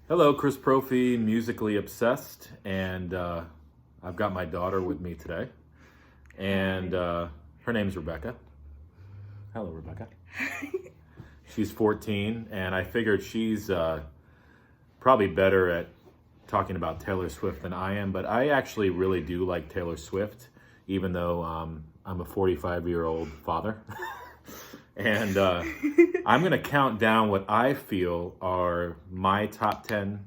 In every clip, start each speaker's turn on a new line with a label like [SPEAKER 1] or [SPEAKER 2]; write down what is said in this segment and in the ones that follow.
[SPEAKER 1] Hello, Chris Profi, musically obsessed, and I've got my daughter with me today, and her name's Rebecca. Hello, Rebecca. She's 14, and I figured she's probably better at talking about Taylor Swift than I am, but I actually really do like Taylor Swift, even though I'm a 45-year-old father. And I'm going to count down what I feel are my top 10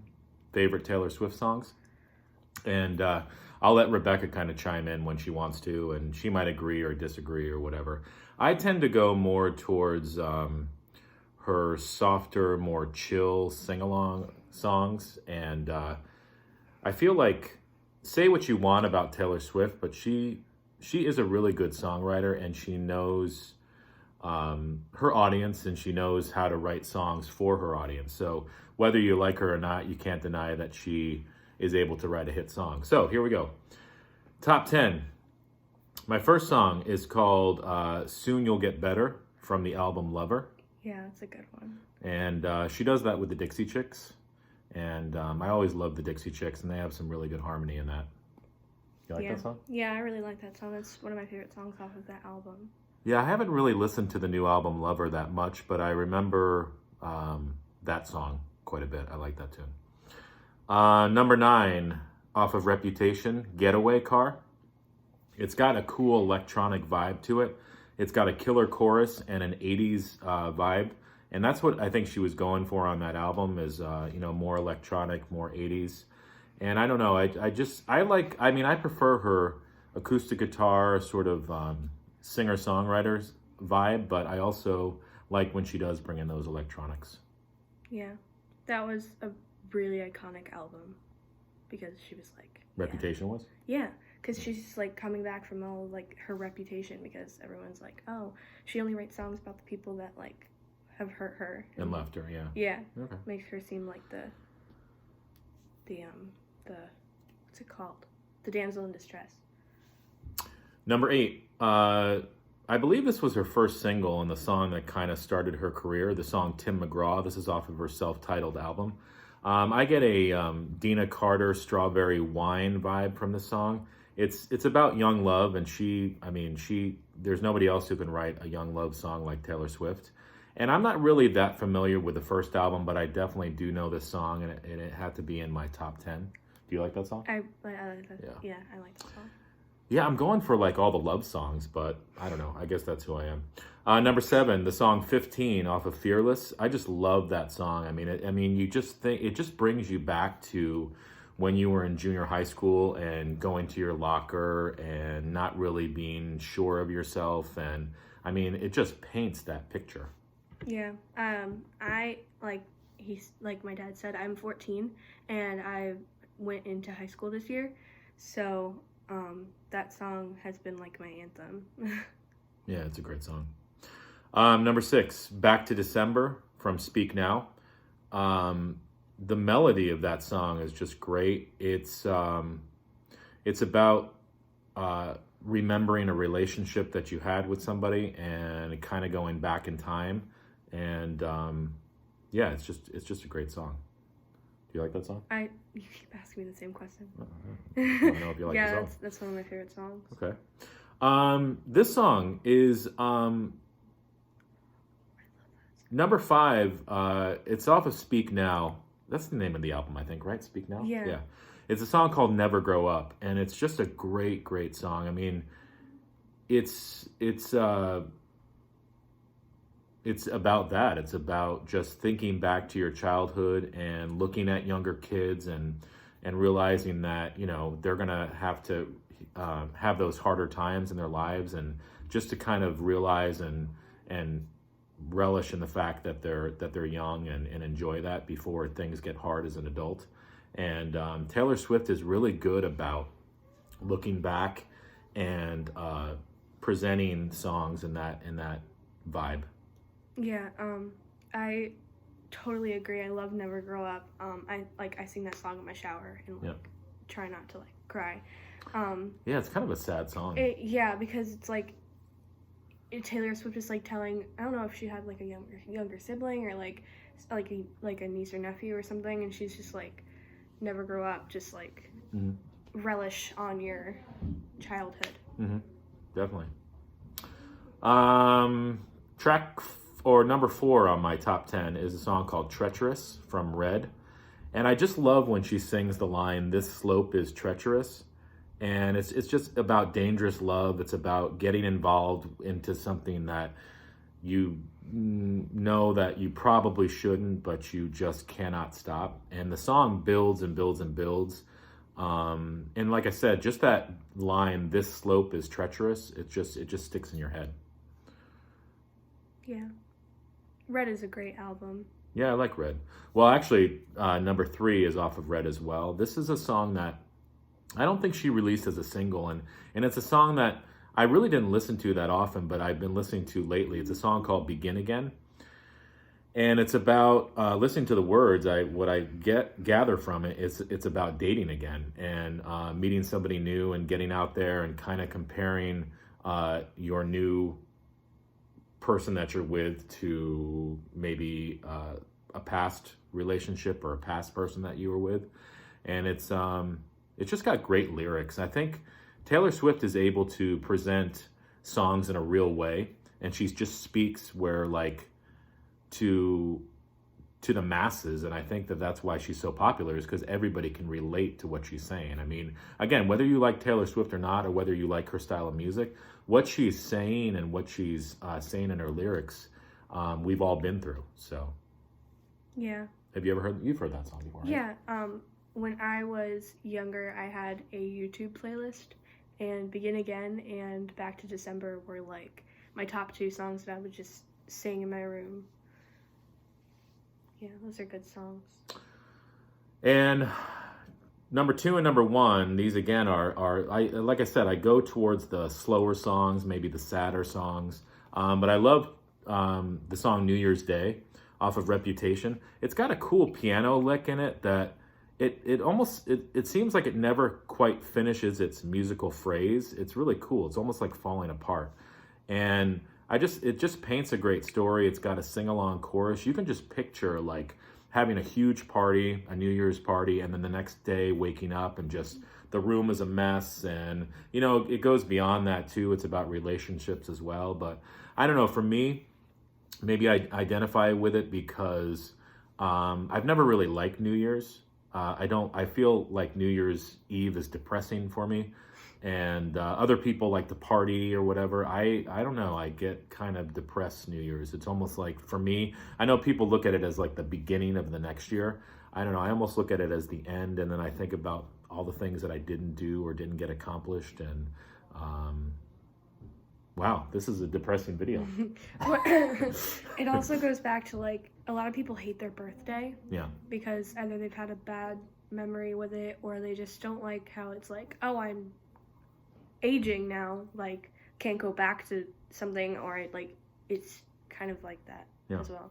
[SPEAKER 1] favorite Taylor Swift songs. And I'll let Rebecca kind of chime in when she wants to, and she might agree or disagree or whatever. I tend to go more towards her softer, more chill sing-along songs. And I feel like, say what you want about Taylor Swift, but she is a really good songwriter, and she knows her audience, and she knows how to write songs for her audience. So whether you like her or not, you can't deny that she is able to write a hit song. So here we go. Top 10. My first song is called Soon You'll Get Better from the album Lover.
[SPEAKER 2] Yeah, that's a good one.
[SPEAKER 1] And she does that with the Dixie Chicks. And I always love the Dixie Chicks, and they have some really good harmony in that. You like that song?
[SPEAKER 2] Yeah, I really like that song. That's one of my favorite songs off of that album.
[SPEAKER 1] Yeah, I haven't really listened to the new album Lover that much, but I remember that song quite a bit. I like that tune. Number 9, off of Reputation, Getaway Car. It's got a cool electronic vibe to it. It's got a killer chorus and an 80s vibe. And that's what I think she was going for on that album is, more electronic, more 80s. And I don't know, I prefer her acoustic guitar sort of singer-songwriters vibe, but I also like when she does bring in those electronics.
[SPEAKER 2] Yeah, that was a really iconic album because she was like...
[SPEAKER 1] Reputation was?
[SPEAKER 2] Yeah, because she's like coming back from all like her reputation because everyone's like, oh, she only writes songs about the people that like have hurt her.
[SPEAKER 1] And left her, yeah.
[SPEAKER 2] Yeah,
[SPEAKER 1] okay.
[SPEAKER 2] Makes her seem like the what's it called? The damsel in distress.
[SPEAKER 1] Number 8, I believe this was her first single and the song that kind of started her career, the song Tim McGraw. This is off of her self-titled album. I get a Dina Carter Strawberry Wine vibe from the song. It's about young love, and there's nobody else who can write a young love song like Taylor Swift. And I'm not really that familiar with the first album, but I definitely do know this song, and it had to be in my top 10. Do you like that song?
[SPEAKER 2] I like that. Yeah, I like that song.
[SPEAKER 1] Yeah, I'm going for like all the love songs, but I don't know. I guess that's who I am. Number 7, the song 15 off of Fearless. I just love that song. You just think it just brings you back to when you were in junior high school and going to your locker and not really being sure of yourself. And it just paints that picture.
[SPEAKER 2] Yeah. He's like my dad said, I'm 14 and I went into high school this year. So, that song has been like my anthem.
[SPEAKER 1] Yeah, it's a great song. Number 6, Back to December from Speak Now. The melody of that song is just great. It's about remembering a relationship that you had with somebody and kind of going back in time. And it's just a great song. Do you like that song?
[SPEAKER 2] You keep asking me the same question.
[SPEAKER 1] I want to know if you like the song.
[SPEAKER 2] That's one of my favorite songs.
[SPEAKER 1] Okay. This song is number 5. It's off of Speak Now. That's the name of the album, I think, right? Speak Now?
[SPEAKER 2] Yeah.
[SPEAKER 1] It's a song called Never Grow Up, and it's just a great, great song. It's about that. It's about just thinking back to your childhood and looking at younger kids and realizing that, they're going to have to have those harder times in their lives, and just to kind of realize and relish in the fact that they're young and enjoy that before things get hard as an adult. And Taylor Swift is really good about looking back and presenting songs in that vibe.
[SPEAKER 2] Yeah, I totally agree. I love Never Grow Up. I sing that song in my shower and try not to cry.
[SPEAKER 1] Yeah, it's kind of a sad song.
[SPEAKER 2] Because it's like Taylor Swift is telling, I don't know if she had a younger sibling or like a niece or nephew or something, and she's just like, never grow up, just like relish on your childhood.
[SPEAKER 1] Definitely. Number 4 on my top 10 is a song called Treacherous from Red. And I just love when she sings the line, "This slope is treacherous." And it's just about dangerous love. It's about getting involved into something that you know that you probably shouldn't, but you just cannot stop. And the song builds and builds and builds. And like I said, just that line, "This slope is treacherous," it just sticks in your head.
[SPEAKER 2] Yeah. Red is a great album.
[SPEAKER 1] Yeah, I like Red. Well, actually, number 3 is off of Red as well. This is a song that I don't think she released as a single, and it's a song that I really didn't listen to that often, but I've been listening to lately. It's a song called "Begin Again," and it's about listening to the words. What I gather from it is it's about dating again and meeting somebody new and getting out there and kind of comparing your new person that you're with to maybe a past relationship or a past person that you were with, and it's just got great lyrics. I think Taylor Swift is able to present songs in a real way, and she just speaks where like to the masses, and I think that's why she's so popular, is because everybody can relate to what she's saying. I mean, again, whether you like Taylor Swift or not, or whether you like her style of music, what she's saying and what she's saying in her lyrics, we've all been through. So,
[SPEAKER 2] yeah.
[SPEAKER 1] Have you ever heard? You've heard that song before, right?
[SPEAKER 2] Yeah. When I was younger, I had a YouTube playlist, and "Begin Again" and "Back to December" were like my top 2 songs that I would just sing in my room. Yeah, those are good songs.
[SPEAKER 1] And number 2 and number 1, these again are like I said, I go towards the slower songs, maybe the sadder songs. But I love the song "New Year's Day" off of Reputation. It's got a cool piano lick in it that it seems like it never quite finishes its musical phrase. It's really cool. It's almost like falling apart. And it just paints a great story. It's got a sing-along chorus. You can just picture like having a huge party, a New Year's party, and then the next day waking up and just the room is a mess. And, you know, it goes beyond that too. It's about relationships as well. But I don't know, for me, maybe I identify with it because I've never really liked New Year's. I feel like New Year's Eve is depressing for me. And other people like to party or whatever. I don't know. I get kind of depressed New Year's. It's almost like, for me, I know people look at it as like the beginning of the next year. I don't know. I almost look at it as the end, and then I think about all the things that I didn't do or didn't get accomplished. And wow, this is a depressing video.
[SPEAKER 2] It also goes back to like a lot of people hate their birthday.
[SPEAKER 1] Yeah.
[SPEAKER 2] Because either they've had a bad memory with it, or they just don't like how it's like, oh, I'm aging now, like can't go back to something, or like it's kind of like that as well.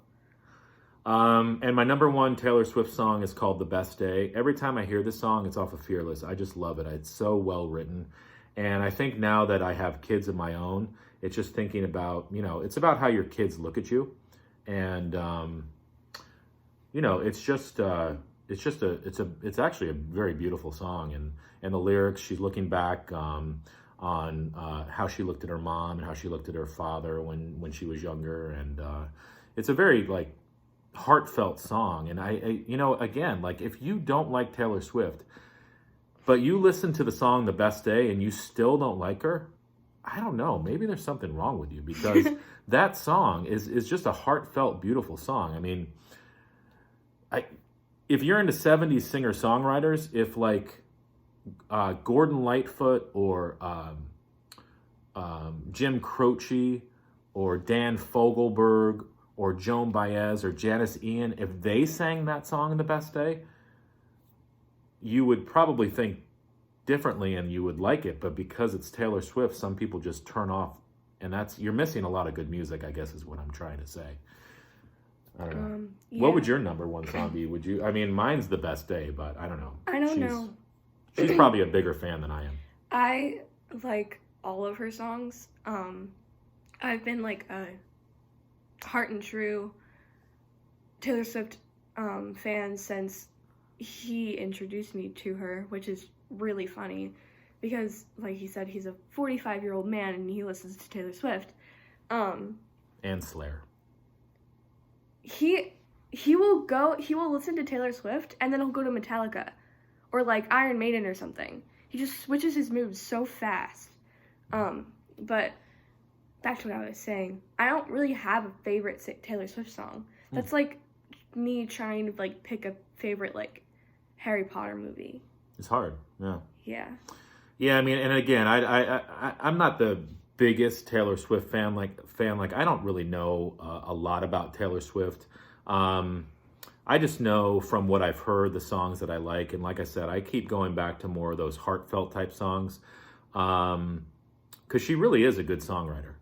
[SPEAKER 1] And my number 1 Taylor Swift song is called "The Best Day." Every time I hear this song, it's off of Fearless. I just love it. It's so well written. And I think now that I have kids of my own, it's just thinking about, you know, it's about how your kids look at you. And, you know, it's actually a very beautiful song. And the lyrics, she's looking back on how she looked at her mom and how she looked at her father when she was younger. And it's a very, like, heartfelt song. And I you know, again, like, if you don't like Taylor Swift, but you listen to the song "The Best Day" and you still don't like her, I don't know, maybe there's something wrong with you, because that song is just a heartfelt, beautiful song. I mean, if you're into 70s singer-songwriters, if like Gordon Lightfoot or Jim Croce or Dan Fogelberg or Joan Baez or Janice Ian, if they sang that song "The Best Day," you would probably think differently and you would like it. But because it's Taylor Swift, some people just turn off, and you're missing a lot of good music, I guess is what I'm trying to say. I don't know.
[SPEAKER 2] Yeah.
[SPEAKER 1] What would your number 1 song be? I mean, mine's "The Best Day," but I don't know.
[SPEAKER 2] I don't know.
[SPEAKER 1] She's probably a bigger fan than I am.
[SPEAKER 2] I like all of her songs. I've been like a Heart and True Taylor Swift fan since he introduced me to her, which is really funny because, like he said, he's a 45-year-old man and he listens to Taylor Swift.
[SPEAKER 1] And Slayer.
[SPEAKER 2] He will listen to Taylor Swift and then he'll go to Metallica or like Iron Maiden or something. He just switches his moves so fast. But back to what I was saying, I don't really have a favorite Taylor Swift song. That's like me trying to like pick a favorite like Harry Potter movie.
[SPEAKER 1] It's hard. Yeah.
[SPEAKER 2] Yeah.
[SPEAKER 1] Yeah, I mean, and again, I'm not the biggest Taylor Swift fan. Like I don't really know a lot about Taylor Swift. I just know from what I've heard the songs that I like, and like I said, I keep going back to more of those heartfelt type songs, because she really is a good songwriter,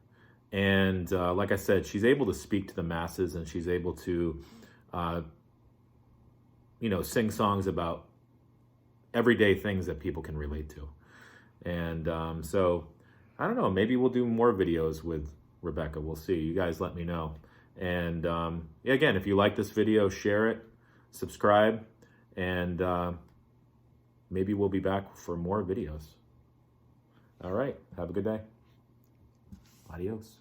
[SPEAKER 1] and like I said, she's able to speak to the masses, and she's able to, sing songs about everyday things that people can relate to. And so, I don't know, maybe we'll do more videos with Rebecca. We'll see. You guys let me know. And again, if you like this video, share it, subscribe, and maybe we'll be back for more videos. All right. Have a good day. Adios.